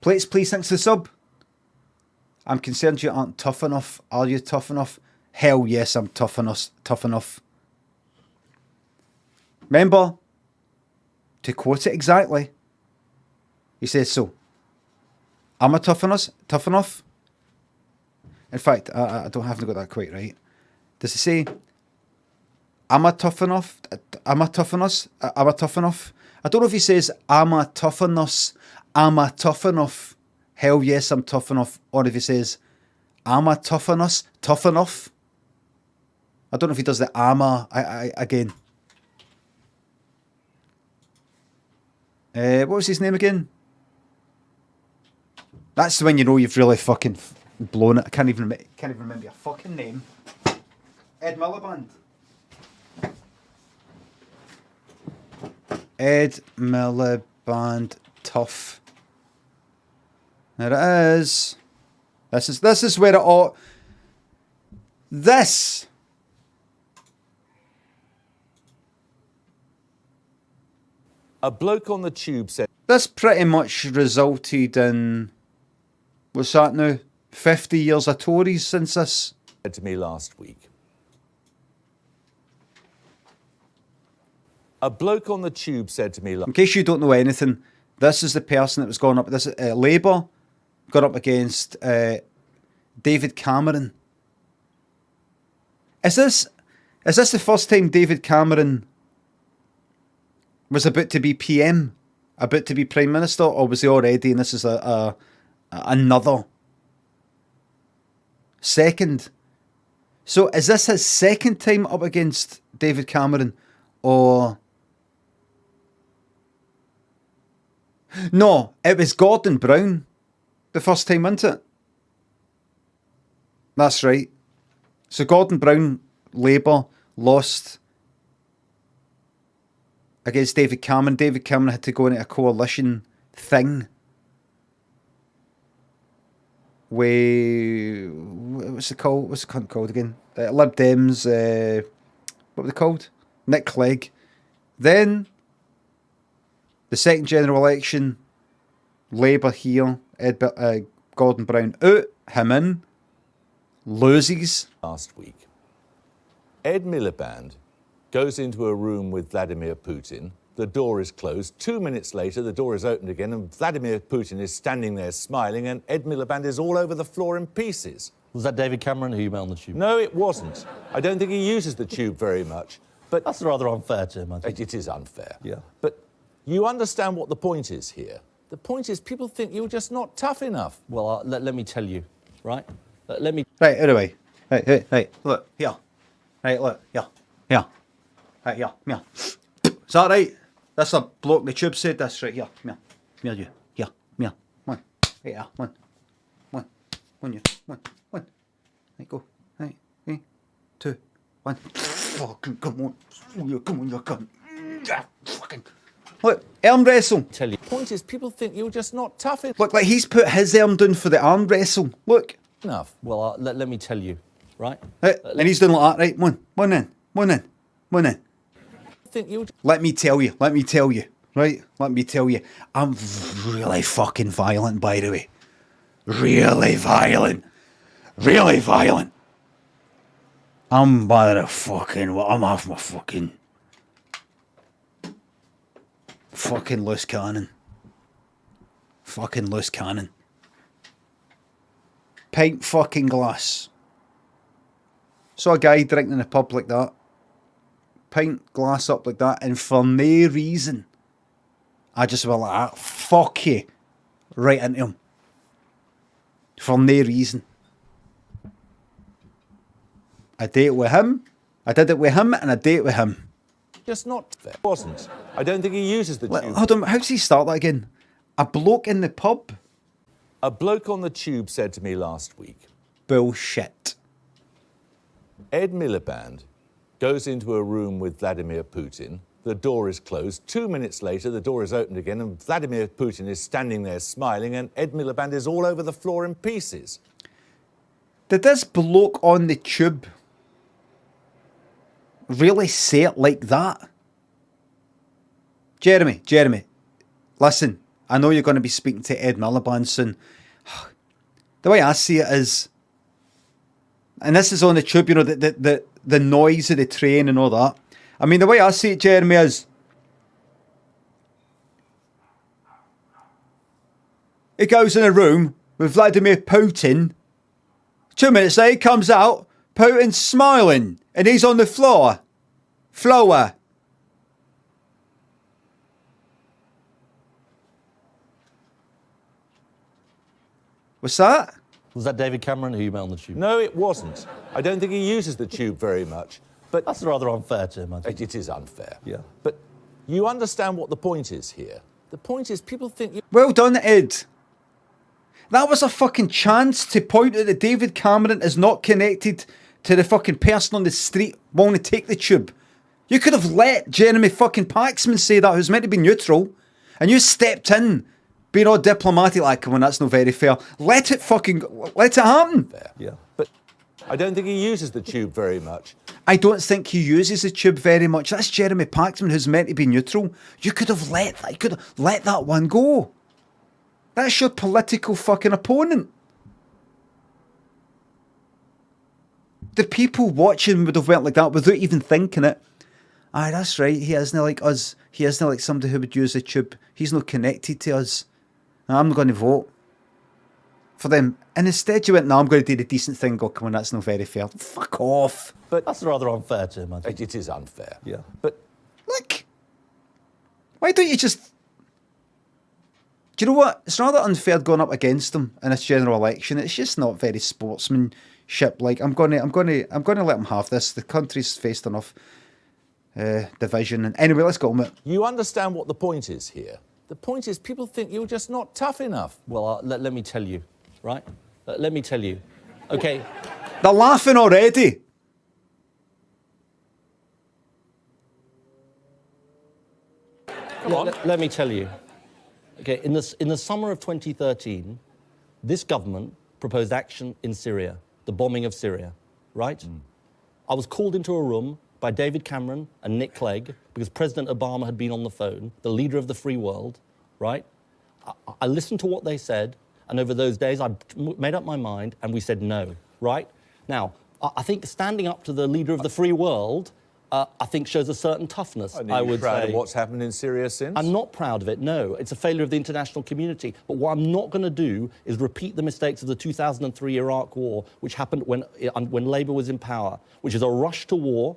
Plates, please, thanks for the sub. I'm concerned you aren't tough enough. Are you tough enough? Hell yes, I'm tough enough. Tough enough. Remember, to quote it exactly, he says so. Am I tough enough? Tough enough? In fact, I haven't got that quite right. Does it say, am I tough enough? Am I tough enough? Am I tough enough? I don't know if he says, am I tough enough? Am I tough enough? Hell yes, I'm tough enough. Or if he says, am I tough enough? Tough enough? I don't know if he does the am I again. What was his name again? That's when you know you've really fucking blown it. I can't even remember your fucking name. Ed Miliband. Ed Miliband, tough. There it is. This is where it all. This. A bloke on the tube said. This pretty much resulted in. What's that now? 50 years of Tories since this. Said to me last week. A bloke on the tube said to me. In case you don't know anything, this is the person that was going up. This Labour got up against David Cameron. Is this the first time David Cameron was about to be PM, about to be Prime Minister, or was he already? And this is another second. So is this his second time up against David Cameron, or? No, it was Gordon Brown the first time, wasn't it? That's right. So Gordon Brown, Labour, lost against David Cameron. David Cameron had to go into a coalition thing with, what's it called? What's the cunt called again? Lib Dems, what were they called? Nick Clegg. Then the second general election, Labour here, Gordon Brown out, him in, loses. Last week, Ed Miliband goes into a room with Vladimir Putin. The door is closed. 2 minutes later, the door is opened again, and Vladimir Putin is standing there smiling, and Ed Miliband is all over the floor in pieces. Was that David Cameron who you met on the tube? No, it wasn't. I don't think he uses the tube very much. But that's rather unfair, Jim. It is unfair. Yeah. But you understand what the point is here. The point is people think you're just not tough enough. Well, let me tell you, right? Let me... Right, anyway. Hey, look, here. Right, look, here. Right, here, here. Is that right? That's a bloke in the tube said this, right here. Here, here, you. Here, here. One. Right, here. One. You. One. Right, go. Right, 3, 2, 1. Fucking come on. You cunt. Yeah, fucking. Look, arm wrestle. Tell you. The point is people think you're just not tough enough. Look, like he's put his arm down for the arm wrestle. Look. Enough. Well, let me tell you, right? And he's doing like that, right? One in. Let me tell you, right? Let me tell you. I'm really fucking violent, by the way. Really violent. I'm I'm off my fucking loose cannon. Pint fucking glass. Saw a guy drinking in a pub like that. Pint glass up like that, and for no reason, I just went like that. Fuck you. Right into him. For no reason. I did it with him, and I did it with him. Just not fair. Wasn't. I don't think he uses the tube. Hold on, how does he start that again? A bloke in the pub? A bloke on the tube said to me last week. Bullshit. Ed Miliband goes into a room with Vladimir Putin. The door is closed. 2 minutes later, the door is opened again, and Vladimir Putin is standing there smiling, and Ed Miliband is all over the floor in pieces. Did this bloke on the tube really say it like that? Jeremy, listen, I know you're going to be speaking to Ed Miliband soon. The way I see it is, and this is on the tube, you know, the noise of the train and all that. I mean, the way I see it, Jeremy, is he goes in a room with Vladimir Putin. 2 minutes later, he comes out, Putin's smiling, and he's on the floor. Floor. What's that? Was that David Cameron who you met on the tube? No, it wasn't. I don't think he uses the tube very much. But That's rather unfair to him, I think. it is unfair. Yeah. But you understand what the point is here. The point is people think you... Well done, Ed. That was a fucking chance to point out that David Cameron is not connected to the fucking person on the street wanting to take the tube. You could have let Jeremy fucking Paxman say that, who's meant to be neutral, and you stepped in, being all diplomatic, like, come on, that's not very fair. Let it happen. Fair. Yeah. But I don't think he uses the tube very much. I don't think he uses the tube very much. That's Jeremy Paxman, who's meant to be neutral. You could have let that one go. That's your political fucking opponent. The people watching would have went like that without even thinking it. Aye, that's right. He isn't like us. He isn't like somebody who would use the tube. He's not connected to us. I'm not going to vote for them. And instead you went, no, I'm going to do the decent thing. Go, come on, that's not very fair. Fuck off. But That's rather unfair to him, I think. it is unfair. Yeah. But Look, why don't you just... Do you know what? It's rather unfair going up against them in this general election. It's just not very sportsmanship. Like, I'm gonna let them have this. The country's faced enough division. And anyway, let's go on it. you understand what the point is here. The point is people think you're just not tough enough. Well, let me tell you, right? Let me tell you. Okay. They're laughing already. Come on. Let me tell you. Okay, in the summer of 2013, this government proposed action in Syria, the bombing of Syria, right? I was called into a room by David Cameron and Nick Clegg because President Obama had been on the phone, the leader of the free world, right? I listened to what they said, and over those days, I made up my mind, and we said no, right? Now, I think standing up to the leader of the free world, I think shows a certain toughness, I would proud say. of what's happened in Syria since? I'm not proud of it, no. It's a failure of the international community. But what I'm not going to do is repeat the mistakes of the 2003 Iraq War, which happened when Labour was in power, which is a rush to war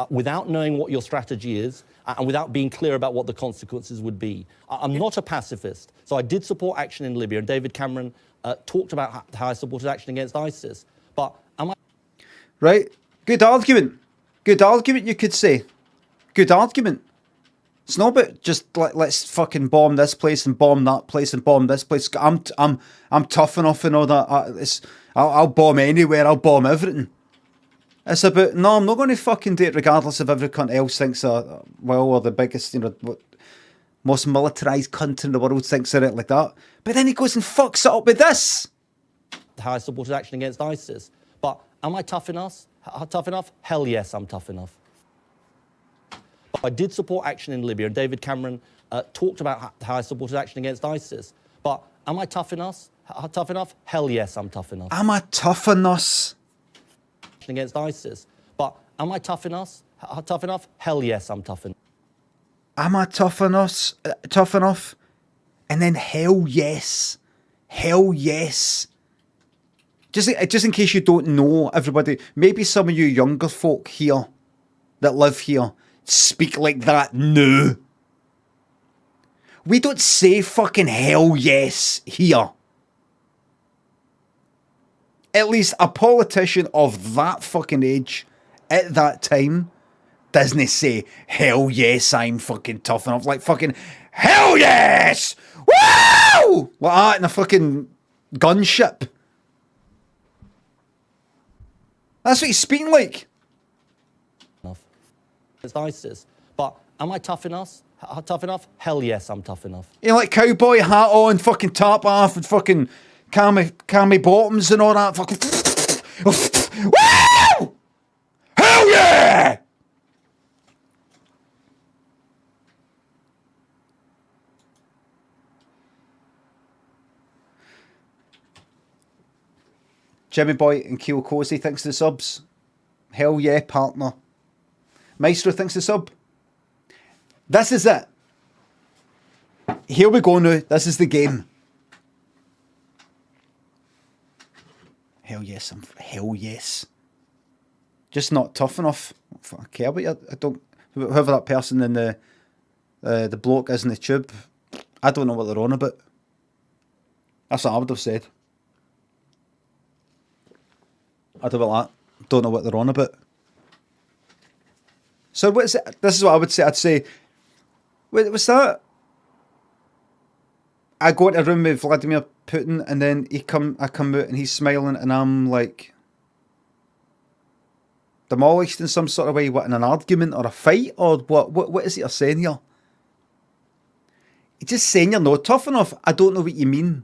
without knowing what your strategy is and without being clear about what the consequences would be. I'm not a pacifist, so I did support action in Libya, and David Cameron talked about how I supported action against ISIS. But am I... Right? Good argument. Good argument, you could say. Good argument. It's not about just like, let's fucking bomb this place and bomb that place and bomb this place. I'm tough enough and all that. I'll bomb anywhere. I'll bomb everything. It's about, no, I'm not going to fucking do it regardless if everyone else thinks, we're the biggest, most militarised country in the world thinks of it like that. But then he goes and fucks it up with this. how I supported action against ISIS. But am I tough enough? Tough enough? Hell yes, I'm tough enough. But I did support action in Libya, and David Cameron talked about how I supported action against ISIS. But am I tough enough? Tough enough? Hell yes, I'm tough enough. Am I tough enough? Against ISIS. But am I tough enough? Tough enough? Hell yes, I'm tough enough. Am I tough enough? Tough enough? And then hell yes. Hell yes. Just in case you don't know, everybody, maybe some of you younger folk here that live here speak like that now. We don't say fucking hell yes here. At least a politician of that fucking age at that time doesn't say, hell yes, I'm fucking tough enough. Like fucking, hell yes! Woo! Like that in a fucking gunship. That's what he's speaking like. It's ISIS. But am I tough enough? Tough enough? Hell yes, I'm tough enough. You know, like cowboy hat on, fucking top off, and fucking cami bottoms and all that. Fucking. Woo! Hell yeah! Jimmy Boy and Keel Cozy thanks to the subs. Hell yeah, partner. Maestro thanks to the sub. This is it. Here we go now. This is the game. Hell yes, hell yes. Just not tough enough. I care about you. I don't. Whoever that person in the bloke is in the tube, I don't know what they're on about. That's what I would have said. I don't know that. Don't know what they're on about. So what is it? This is what I would say. I'd say, wait, what's that? I go into a room with Vladimir Putin, and then I come out and he's smiling, and I'm like demolished in some sort of way. What, in an argument or a fight, or what? What is it you're saying here? You're just saying you're not tough enough. I don't know what you mean.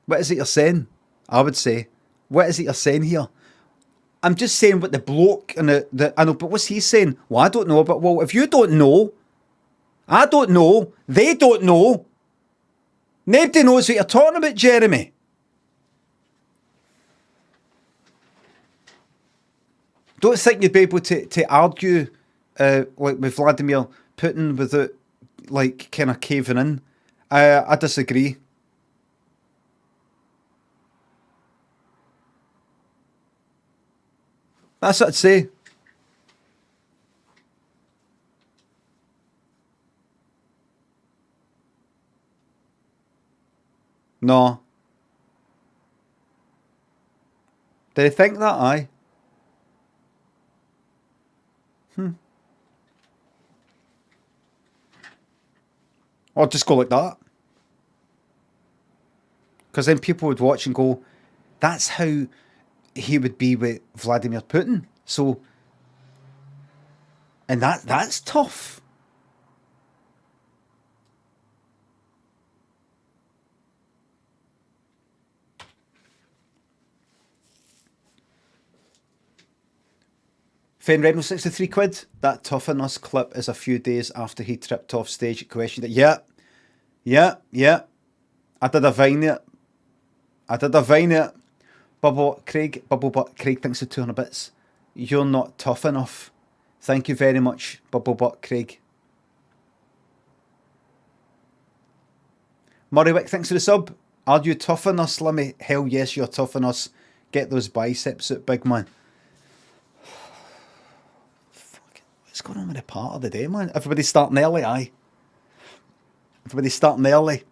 What is it you're saying? I would say, what is it you're saying here? I'm just saying what the bloke and I know, but what's he saying? Well, I don't know, but well, if you don't know, I don't know, they don't know. Nobody knows what you're talking about, Jeremy. Don't think you'd be able to argue like with Vladimir Putin without like kind of caving in. I disagree. That's what I'd say. No. Did I think that? Aye. Or just go like that. Because then people would watch and go, that's how he would be with Vladimir Putin. So, and that's tough. Fen Reynolds, 63 quid. That Tough on Us clip is a few days after he tripped off stage, questioned it. Yeah. I did a Vine it. Bubblebutt Craig thinks of 200 bits. You're not tough enough. Thank you very much, Bubblebutt Craig. Murray Wick thanks for the sub. Are you tough on us, Slimmy? Hell yes, you're tough on us. Get those biceps out, big man. What's going on with the part of the day, man? Everybody's starting early, aye. Everybody's starting early.